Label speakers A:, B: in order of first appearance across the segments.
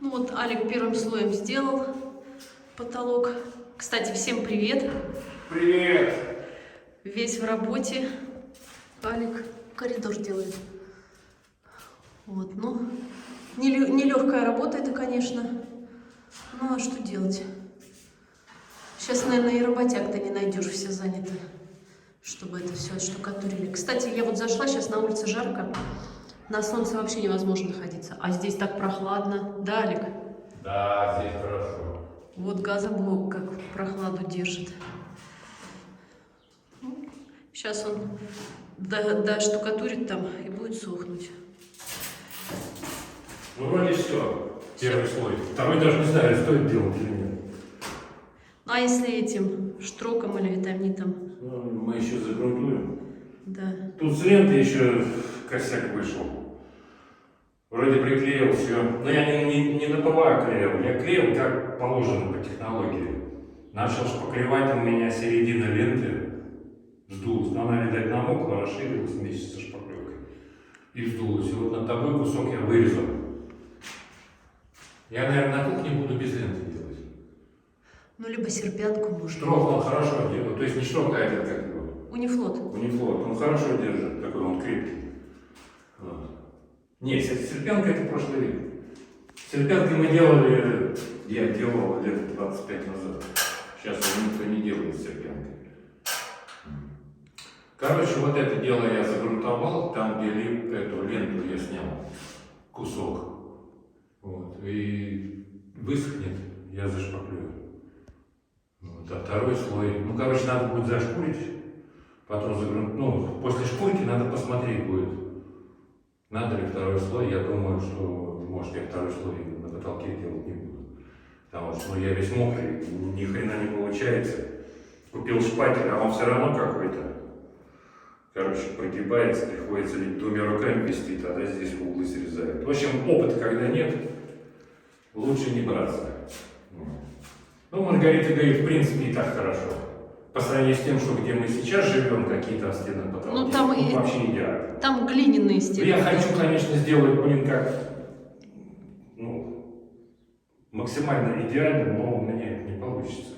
A: Ну вот Алик первым слоем сделал потолок. Кстати, всем привет.
B: Привет!
A: Весь в работе. Алик коридор делает. Вот, ну, нелегкая работа это, конечно. Ну, а что делать? Сейчас, наверное, и работяг-то не найдешь, все заняты, чтобы это все отштукатурили. Кстати, я вот зашла, сейчас на улице жарко. На солнце вообще невозможно находиться. А здесь так прохладно. Да, Алик?
B: Да, здесь хорошо.
A: Вот газоблок как прохладу держит. Сейчас он доштукатурит там и будет сохнуть.
B: Ну, вроде все. Первый слой. Второй даже не знаю, стоит делать или нет.
A: Ну, а если этим штроком или витаминитом?
B: Ну, мы еще загрунтуем.
A: Да.
B: Тут с ленты еще косяк вышел. Вроде приклеил все. Но я не на ПВА клеил. Я клеил как положено по технологии. Начал шпаклевать, у меня середина ленты сдулась. Но она, видать, намокла, расширилась вместе со шпаклевкой. И вздулась. И вот над тобой кусок я вырезал. Я, наверное, на кухне буду без ленты делать.
A: Ну, либо серпянку можно.
B: Штрок он хорошо делает. То есть не штрок, а этот как его.
A: Унифлот.
B: Унифлот. Он хорошо держит, такой он крепкий. Вот. Не, серпянка это прошлый век. Серпянкой мы делали, я делал лет 25 назад. Сейчас уже никто не делает с серпянкой. Короче, вот это дело я загрунтовал, там где эту ленту я снял кусок. Вот. И высохнет, я зашпаклюю. Вот. А второй слой, ну короче, надо будет зашкурить, потом загрунтовать. Ну, после шкурки надо посмотреть будет. Надо ли второй слой? Я думаю, что, может, я второй слой на потолке делать не буду. Потому что я весь мокрый, ни хрена не получается. Купил шпатель, а он все равно какой-то. Короче, прогибается, приходится либо двумя руками вести, тогда здесь углы срезают. В общем, опыта когда нет, лучше не браться. Ну, Маргарита говорит, в принципе, и так хорошо. По сравнению с тем, что где мы сейчас живем, какие-то стены потолки,
A: Ну, там и
B: вообще идеально.
A: там глиняные стены.
B: Я хочу, конечно, сделать, блин, как, ну, максимально идеально, но у меня это не получится.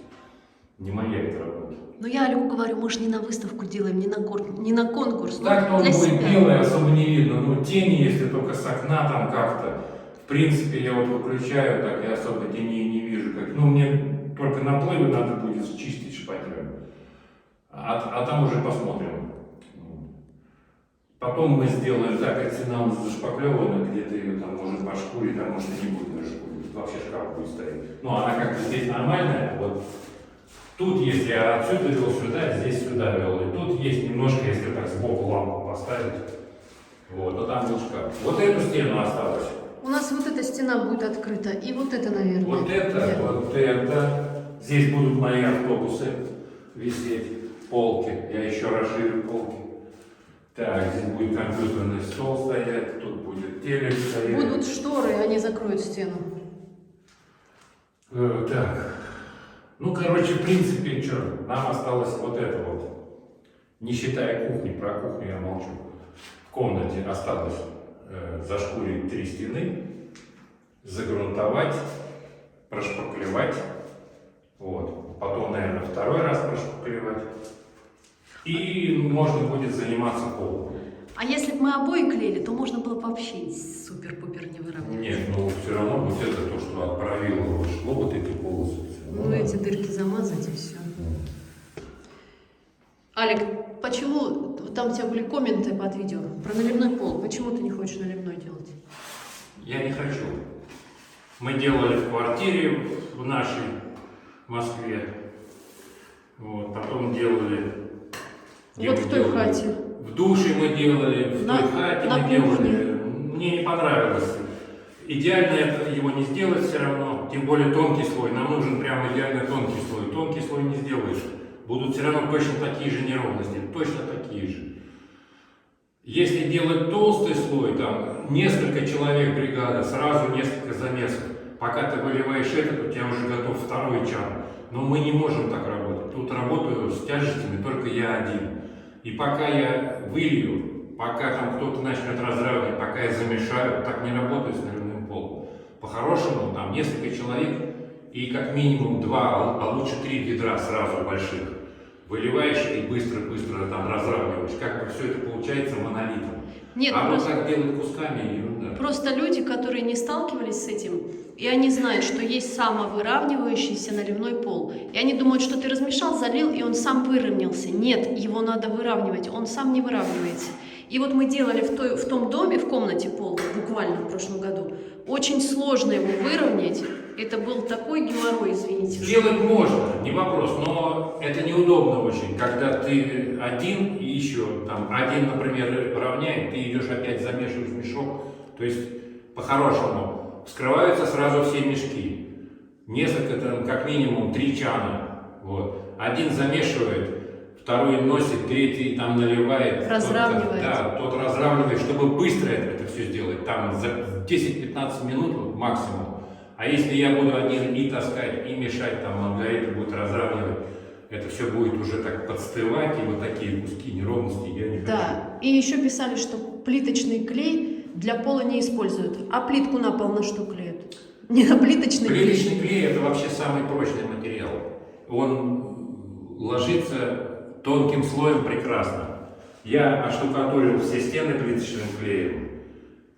B: Не моя эта работа.
A: Но я Алику говорю, мы же не на выставку делаем, не на конкурс.
B: Так-то он
A: для
B: будет
A: себя.
B: белый, особо не видно, но тени, если только с окна там как-то. В принципе, я вот выключаю, так я особо теней не вижу. Ну, мне только наплывы надо будет чистить шпателем. А там уже посмотрим. Потом мы сделаем так, как стена у нас зашпаклевана, где-то ее там может по шкуре, там может и не будет даже шкуры. Вообще шкаф будет стоять. Ну, она как-то здесь нормальная, вот. Тут, если я отсюда вел сюда, здесь сюда вел. И тут есть немножко, если так сбоку лампу поставить. Вот, а там был шкаф. Вот эту стену осталось.
A: У нас вот эта стена будет открыта, и вот это, наверное.
B: Вот это. Здесь будут мои автобусы висеть, полки. Я еще расширю полки. Так, здесь будет компьютерный стол стоять, тут будет телек стоять.
A: Будут шторы, они закроют стену.
B: Так. Ну, короче, в принципе, что, нам осталось вот это вот. Не считая кухни, про кухню я молчу. В комнате осталось зашкурить 3 стены, загрунтовать, прошпаклевать. Вот. Потом, наверное, второй раз прошпаклевать. И можно будет заниматься полом.
A: А если бы мы обои клеили, то можно было бы вообще супер-пупер не выровнять.
B: Нет, ну все вот это то, что отправило, шло вот эти полосы.
A: Ну, эти дырки замазать и все. Алик, почему там у тебя были комменты под видео про наливной пол? Почему ты не хочешь наливной делать?
B: Я не хочу. Мы делали в квартире в нашей Москве. Вот, потом делали...
A: Вот в той хате.
B: В душе мы делали, в той хате мы делали. Мне не понравилось. Идеально его не сделать все равно, тем более тонкий слой. Нам нужен прям идеально тонкий слой. Тонкий слой не сделаешь. Будут все равно точно такие же неровности, точно такие же. Если делать толстый слой, там несколько человек бригада, сразу несколько замесов. Пока ты выливаешь этот, у тебя уже готов второй чан. Но мы не можем так работать. Тут работаю с тяжестями только я один. И пока я вылью, пока там кто-то начнет разравнивать, пока я замешаю, так не работаю с наливным полом. По-хорошему, там несколько человек и как минимум 2, а лучше 3 ведра сразу больших. Выливаешь и быстро-быстро там разравниваешь. Как бы все это получается монолитом.
A: Нет,
B: а
A: просто,
B: вот так делать кусками, ерунда.
A: просто люди, которые не сталкивались с этим, и они знают, что есть самовыравнивающийся наливной пол. И они думают, что ты размешал, залил, и он сам выровнялся. Нет, его надо выравнивать, он сам не выравнивается. И вот мы делали в том доме, в комнате пол, буквально в прошлом году. Очень сложно его выровнять. Это был такой геморрой, извините.
B: Сделать можно, не вопрос, но это неудобно очень, когда ты один и еще там один, например, равняет, ты идешь опять замешиваешь мешок. То есть, по-хорошему, вскрываются сразу все мешки. Несколько, там, как минимум, 3 чана. Вот. Один замешивает, второй носит, третий там наливает.
A: Разравнивает.
B: Тот разравнивает, чтобы быстро это все сделать. Там за 10-15 минут максимум. А если я буду один и таскать, и мешать, там Маргарита будет разравнивать, это все будет уже так подстывать, и вот такие куски неровности я не хочу.
A: Да, и еще писали, что плиточный клей для пола не используют. А плитку на пол на что клеят? Не на плиточный клей.
B: Плиточный клей – это вообще самый прочный материал. Он ложится тонким слоем прекрасно. Я оштукатурил все стены плиточным клеем,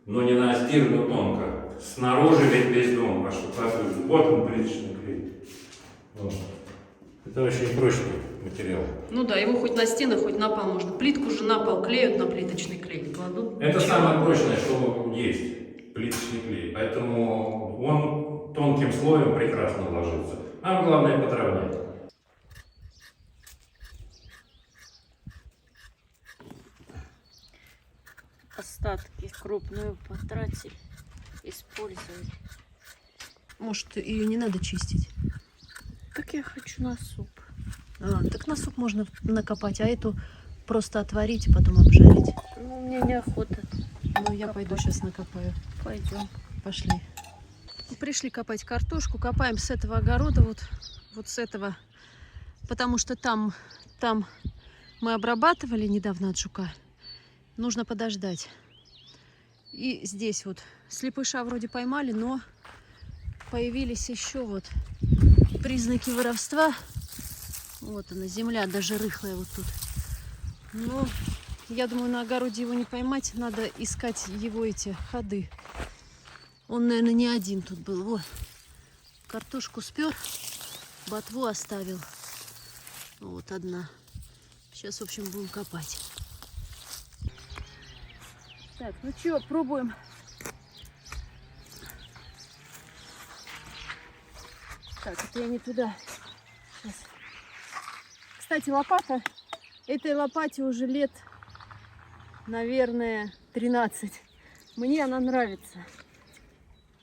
B: но не на стир, но тонко. Снаружи весь дом оштукатурил. Вот он плиточный клей. Вот. Это очень прочный материал.
A: Ну да, его хоть на стены, хоть на пол можно. Плитку же на пол клеют на плиточный клей. Кладут.
B: Это самое прочное, что есть, плиточный клей. Поэтому он тонким слоем прекрасно ложится. Нам главное подровнять.
C: Остатки крупную потратили, использовали.
A: Может, ее не надо чистить?
C: Так я хочу на суп.
A: Так на суп можно накопать, а эту просто отварить и потом обжарить.
C: Ну, мне неохота.
A: Ну, я пойду сейчас накопаю.
C: Пойдем.
A: Пошли. Пришли копать картошку. Копаем с этого огорода, вот с этого. Потому что там мы обрабатывали недавно от жука. Нужно подождать. И здесь вот слепыша вроде поймали, но появились еще вот признаки воровства. Вот она, земля даже рыхлая вот тут. Но я думаю, на огороде его не поймать. Надо искать его эти ходы. Он, наверное, не один тут был. Вот. Картошку спер, ботву оставил. Вот одна. Сейчас, в общем, будем копать. Так, ну что, пробуем. Так, это я не туда. Сейчас. Кстати, лопата. Этой лопате уже лет, наверное, 13. Мне она нравится.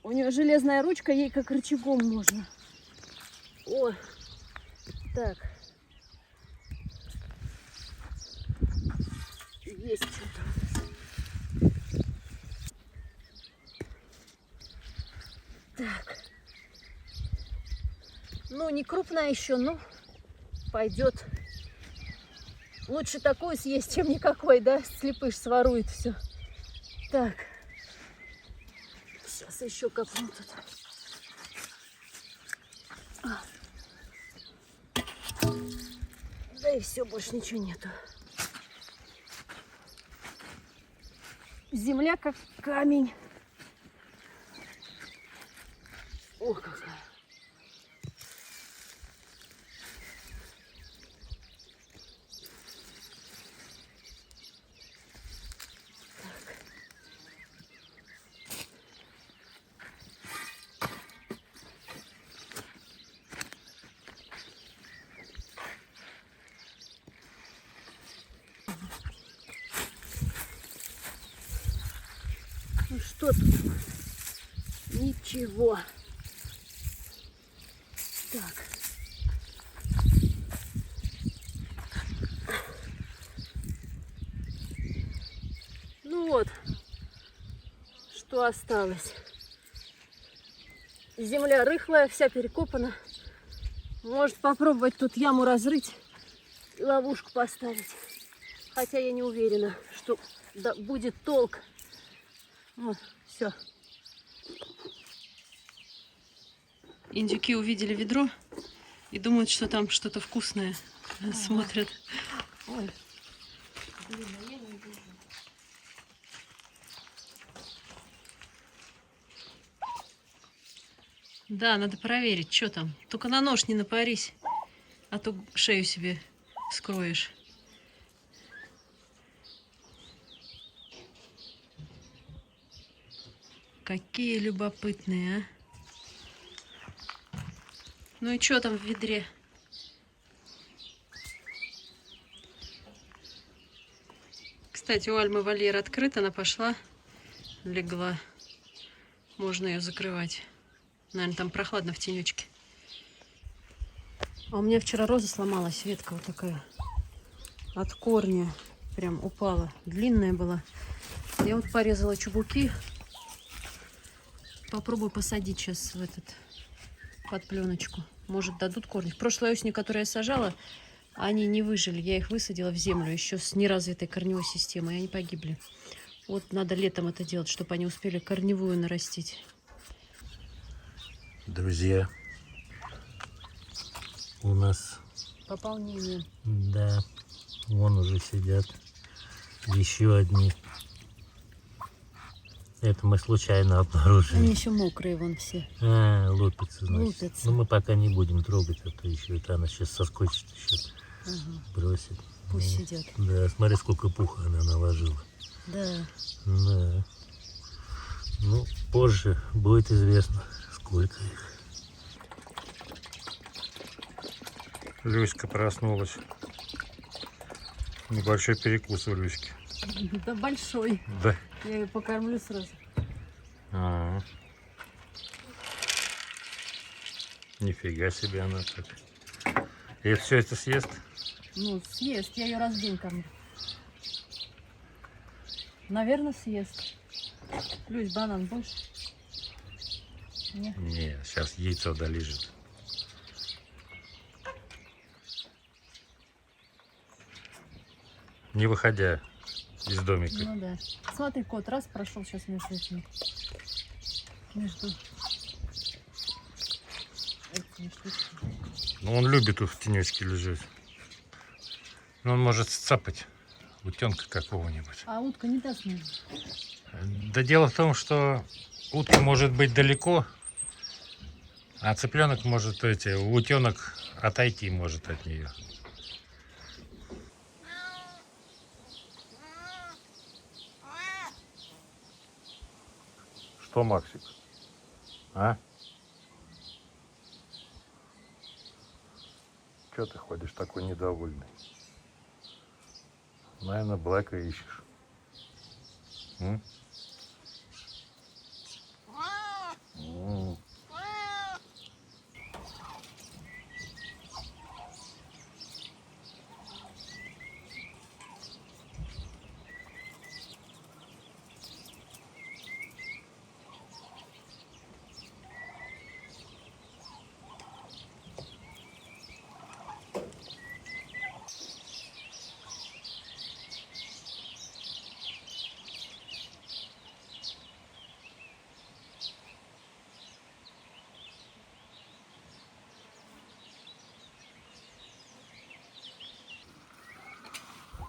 A: У нее железная ручка, ей как рычагом можно. О, так. Есть что-то. Так. Ну, не крупная еще, но пойдет. Лучше такую съесть, чем никакой, да? Слепыш сворует все. Так. Сейчас еще копну тут. Да и все, больше ничего нету. Земля как камень.
C: Ох, какая. Ну что тут? Ничего. Так. Ну вот, что осталось. Земля рыхлая, вся перекопана. Может попробовать тут яму разрыть и ловушку поставить. Хотя я не уверена, что будет толк. Вот, все.
A: Индюки увидели ведро и думают, что там что-то вкусное. Смотрят.
C: Ой. Блин, а я не вижу.
A: Да, надо проверить, что там. Только на нож не напарись, а то шею себе скроешь. Какие любопытные, а? Ну и что там в ведре? Кстати, у Альмы вольер открыт, она пошла, легла. Можно ее закрывать. Наверное, там прохладно в тенечке. А у меня вчера роза сломалась, ветка вот такая. От корня прям упала. Длинная была. Я вот порезала чубуки. Попробую посадить сейчас в этот, под пленочку. Может, дадут корни. Прошлой осенью, которую я сажала, они не выжили. Я их высадила в землю еще с неразвитой корневой системой. И они погибли. Вот надо летом это делать, чтобы они успели корневую нарастить.
B: Друзья, у нас...
A: Пополнение.
B: Да, вон уже сидят еще одни. Это мы случайно обнаружили.
A: Они еще мокрые вон все.
B: А, лупятся, значит.
A: Лупятся.
B: Ну, мы пока не будем трогать, а то еще это она сейчас соскочит еще.
A: Ага.
B: Бросит.
A: Пусть
B: Ну,
A: сидят.
B: да, смотри, сколько пуха она наложила.
A: Да.
B: Да. Ну, позже будет известно, сколько их. Люська проснулась. Небольшой перекус у Люськи.
A: Да большой.
B: Да.
A: Я ее покормлю сразу.
B: А-а-а. Нифига себе она так. И все это съест?
A: Ну, съест. Я ее раз в день кормлю. Наверное, съест. Люсь, банан больше? Нет.
B: Не, сейчас яйцо долежит. Не выходя из домика.
A: Ну да. Смотри, кот раз прошел сейчас между этими. Между этими штучками.
B: Ну, он любит тут в тенечке лежать. Но он может сцапать утенка какого-нибудь.
A: А утка не даст мне.
B: Да дело в том, что утка может быть далеко, а цыпленок может, утенок отойти может от нее. Что, Максик? А? Че ты ходишь такой недовольный? Наверное, Блэка ищешь. М? М.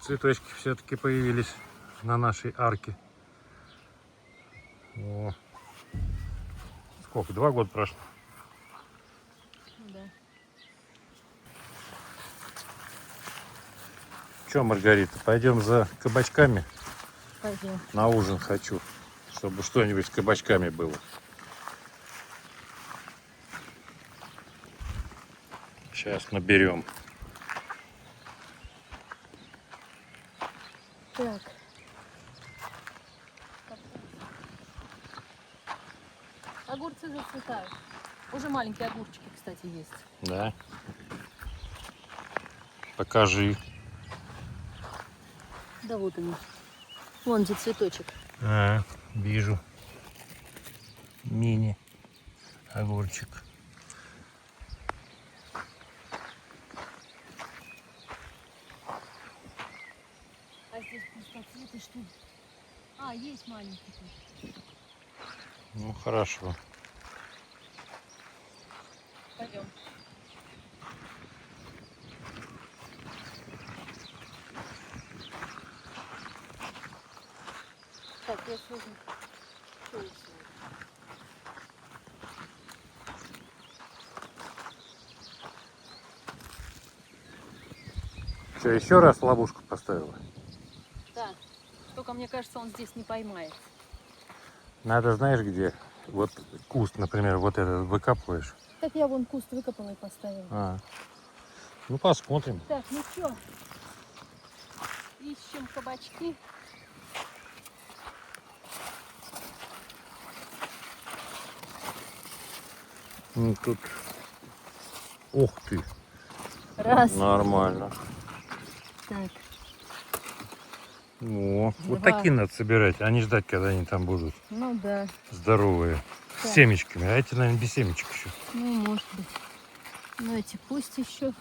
B: Цветочки все-таки появились на нашей арке. О. Сколько? 2 года прошло. Че, Маргарита, пойдем за кабачками?
C: Пойдем.
B: На ужин хочу, чтобы что-нибудь с кабачками было. Сейчас наберем.
C: Так. Огурцы зацветают. Уже маленькие огурчики, кстати, есть.
B: Да. Покажи.
C: Да вот они. Вон где цветочек.
B: А, вижу. Мини огурчик.
C: А здесь пустоцветы, что ли? А, есть маленький тут.
B: Ну, хорошо.
C: Пойдем. Так, я сразу. Что еще?
B: Что, еще раз ловушку поставила?
C: Да. Только мне кажется, он здесь не поймает.
B: Надо, знаешь, где? Вот куст, например, вот этот выкапываешь.
C: Так я вон куст выкопала и поставила.
B: А. Ну, посмотрим.
C: Так, ну что? Ищем кабачки.
B: Ну, тут... Ух ты.
C: Раз.
B: Нормально.
C: Так.
B: О, вот
C: Два.
B: такие надо собирать, а не ждать, когда они там будут
C: Ну да.
B: здоровые. С
C: Так.
B: семечками. А эти, наверное, без семечек еще.
C: Ну, может быть. Ну, эти пусть еще.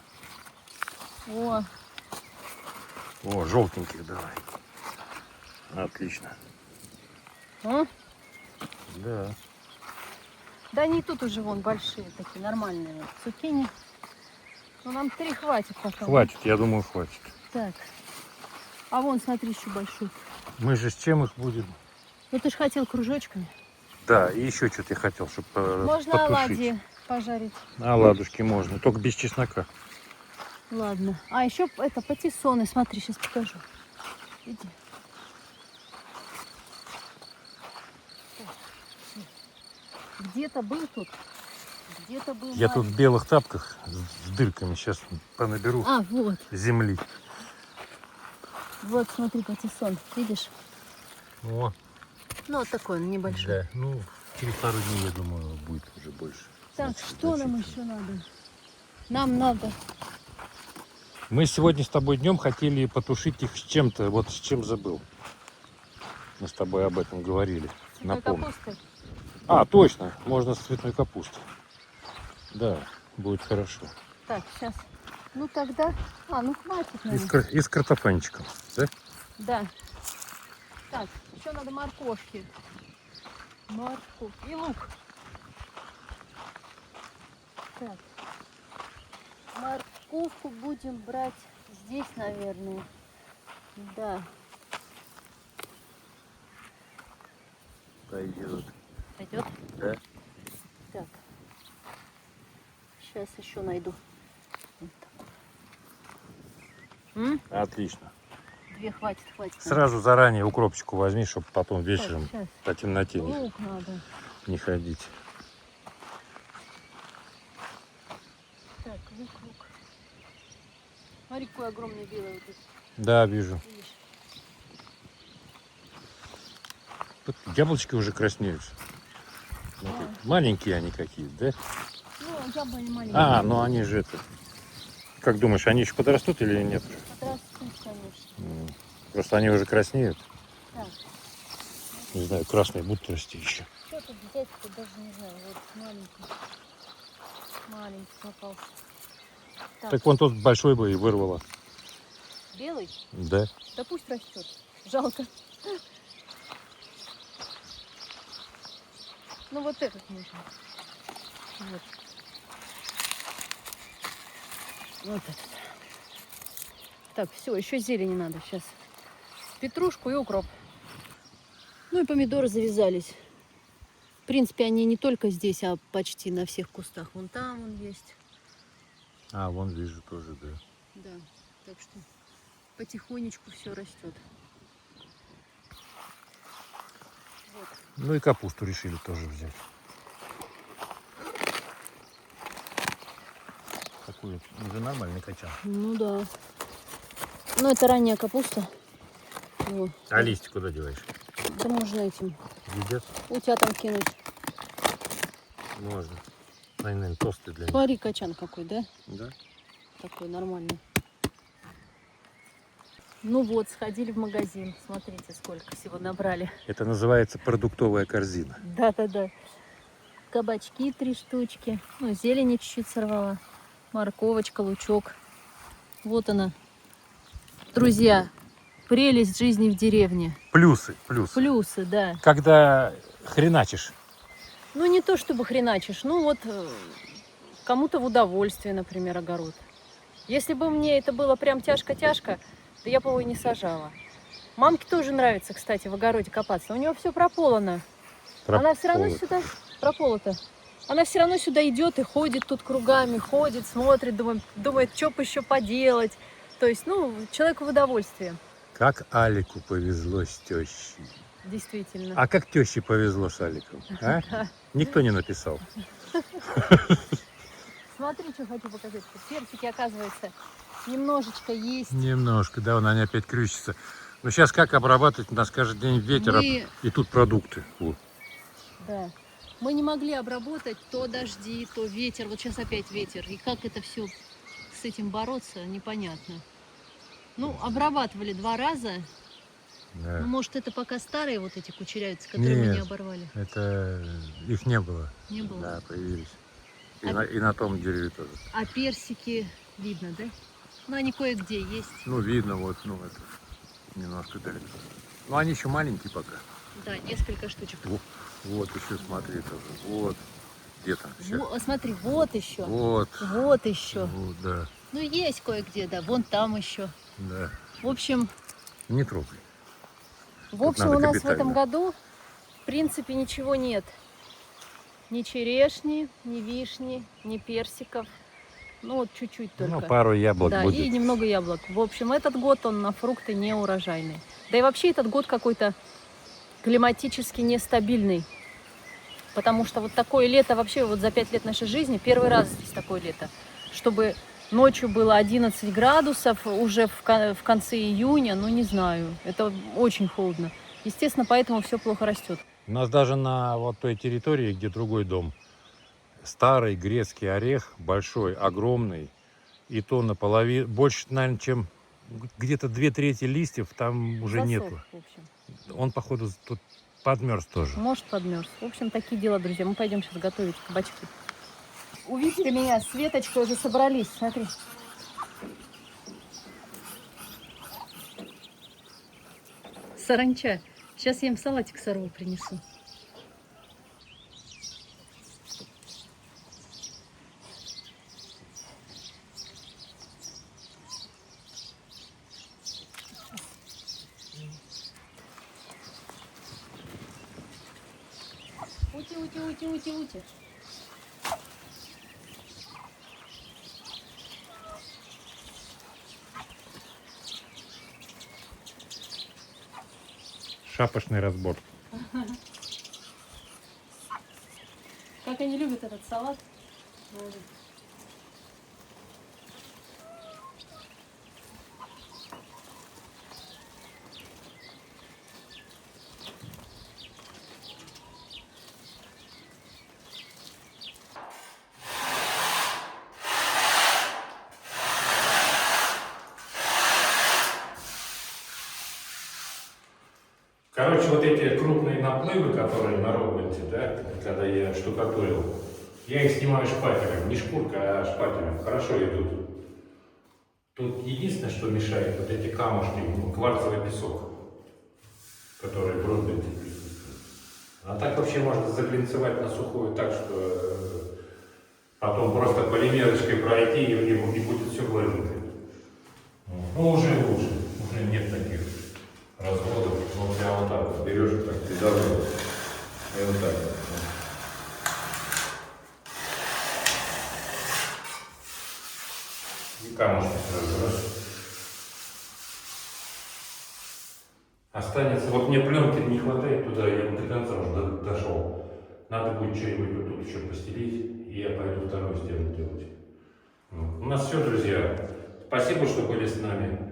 C: О,
B: О, желтеньких давай. Отлично.
C: а?
B: Да.
C: Да они тут уже вон большие такие, нормальные вот цукини. Ну, нам 3 хватит пока.
B: Хватит, я думаю, хватит.
C: Так. А вон, смотри, еще большой.
B: Мы же с чем их будем?
C: Ну, ты же хотел кружочками.
B: Да, и еще что-то я хотел, чтобы
C: Можно
B: потушить.
C: оладьи пожарить.
B: Оладушки можно, только без чеснока.
C: Ладно. А еще это патиссоны. Смотри, сейчас покажу. Иди. Где-то был тут. Где-то был.
B: Я тут в белых тапках с дырками сейчас понаберу
C: А, вот.
B: земли.
C: Вот, смотри, патиссон. Видишь?
B: О,
C: Ну, вот такой он небольшой.
B: да. Ну, через пару дней, я думаю, будет уже больше.
C: Так,
B: Значит,
C: что нам
B: значит.
C: еще надо? Нам надо.
B: Мы сегодня с тобой днем хотели потушить их с чем-то, вот с чем забыл. Мы с тобой об этом говорили.
C: Цветной
B: Напомню.
C: капустой.
B: А, точно, можно с цветной капустой. Да, будет хорошо.
C: Так, сейчас. Ну тогда. А, ну хватит,
B: И с,
C: наверное.
B: и с картофанчиком, да?
C: Да. Так, еще надо морковки. Морковь и лук. Так. Морковку будем брать здесь, наверное. Да.
B: Пойдет.
C: Пойдет?
B: Да.
C: Так. Сейчас еще найду. Вот так. М?
B: Отлично.
C: 2 хватит, хватит.
B: Сразу заранее укропчику возьми, чтобы потом вечером
C: Сейчас.
B: по темноте
C: Лук надо.
B: не ходить.
C: Так, лук. Смотри, какой огромный белый вот здесь.
B: Да, вижу.
C: Видишь?
B: Тут яблочки уже краснеют. Смотри, маленькие они какие-то, да?
C: Ну, яблони маленькие.
B: А, ну они же это... Как думаешь, они еще подрастут или нет?
C: Подрастут, конечно.
B: Просто они уже краснеют.
C: Так,
B: Не знаю, красные будут расти еще.
C: что тут взять-то, даже не знаю. Вот маленький. Маленький попался.
B: Так вон тот большой бы и вырвало.
C: Белый?
B: Да.
C: Да пусть растет. Жалко. Ну вот этот нужно. Вот. Вот этот. Так, все, еще зелени надо сейчас. Петрушку и укроп. Ну и помидоры завязались. В принципе, они не только здесь, а почти на всех кустах. Вон там он есть.
B: А, вон вижу тоже, да.
C: Да, так что потихонечку все растет. Вот.
B: Ну и капусту решили тоже взять. Такую уже нормальный качан.
C: Ну да. Ну это ранняя капуста. Вот.
B: А листья куда деваешь?
C: Да можно этим
B: Едят?
C: утятам кинуть.
B: Можно. Они, наверное, толстые для них.
C: Смотри, качан какой, да?
B: Да?
C: Такой нормальный. Ну вот, сходили в магазин. Смотрите, сколько всего набрали.
B: Это называется продуктовая корзина.
C: Да-да-да. Кабачки 3 штучки. Ну, зелени чуть-чуть сорвала. Морковочка, лучок. Вот она. Друзья, прелесть жизни в деревне.
B: Плюсы.
C: Плюсы, да.
B: Когда хреначишь.
C: Ну, не то чтобы хреначишь. Ну, вот кому-то в удовольствие, например, огород. Если бы мне это было прям тяжко-тяжко, то я бы его и не сажала. Мамке тоже нравится, кстати, в огороде копаться. У нее все прополано. Она все равно сюда... Прополото. Она все равно сюда идет и ходит тут кругами, ходит, смотрит, думает, что бы еще поделать. То есть, ну, человеку в удовольствие.
B: Как Алику повезло с тещей.
C: Действительно.
B: А как теще повезло с Аликом? А?
C: Да.
B: Никто не написал.
C: Смотри, что хочу показать. Персики, оказывается, немножечко есть.
B: Немножко, да, они опять крючатся. Но сейчас как обрабатывать? У нас каждый день ветер, и тут продукты. Вот.
C: Да. Мы не могли обработать то дожди, то ветер. Вот сейчас опять ветер. И как это все с этим бороться, непонятно. Ну, обрабатывали 2 раза.
B: Да.
C: Ну, может, это пока старые вот эти кучерявицы, которые мы не
B: Нет,
C: оборвали.
B: это их не было.
C: Не было.
B: Да, появились. И,
C: А-
B: и на том дереве тоже.
C: А персики видно, да? Ну, они кое-где есть.
B: Ну, видно, вот, ну, это немножко далеко. Ну, они еще маленькие пока.
C: Да, несколько штучек.
B: Вот еще, смотри, тоже. Вот. Где там? Сейчас.
C: Смотри, вот еще.
B: Вот.
C: Вот еще.
B: Вот, да.
C: Ну, есть кое-где, да. Вон там еще.
B: Да.
C: В общем,
B: Не трогай.
C: у нас в этом
B: капитально.
C: году, в принципе, ничего нет. Ни черешни, ни вишни, ни персиков. Ну, вот чуть-чуть только.
B: Ну, пару яблок
C: Да,
B: будет.
C: и немного яблок. В общем, этот год он на фрукты не урожайный. Да и вообще этот год какой-то климатически нестабильный. Потому что вот такое лето вообще вот за 5 лет нашей жизни, первый раз здесь такое лето. Чтобы ночью было 11 градусов уже в конце июня, ну не знаю, это очень холодно. Естественно, поэтому все плохо растет.
B: У нас даже на вот той территории, где другой дом, старый грецкий орех, большой, огромный, и то наполовину, больше, наверное, чем где-то 2/3 листьев там уже
C: Засох,
B: нету.
C: в общем.
B: Он, походу, тут подмерз тоже.
C: Может, подмерз. В общем, такие дела, друзья. Мы пойдем сейчас готовить кабачки. Увидели меня, с Веточкой уже собрались. Смотри. Саранча. Сейчас я им салатик сорву принесу. Ути.
B: Шапошный разбор.
C: Как они любят этот салат.
B: Короче, вот эти крупные наплывы, которые на роботе, да, когда я штукатурил, я их снимаю шпателем. Не шкуркой, а шпателем. Хорошо идут. Тут единственное, что мешает, вот эти камушки, кварцевый песок, который в роботе присутствует. А так вообще можно заглинцевать на сухую так, что потом просто полимерочкой пройти и будет все гладенько. Ну, уже лучше. Уже нет таких разводов. Ну, прям вот так вот берешь, так педалируешь. И вот так вот. И камушки сразу раз. Останется, вот мне пленки не хватает туда, я до конца уже дошел. Надо будет что-нибудь вот тут еще постелить, и я пойду вторую стену делать. Вот. У нас все, друзья. Спасибо, что были с нами.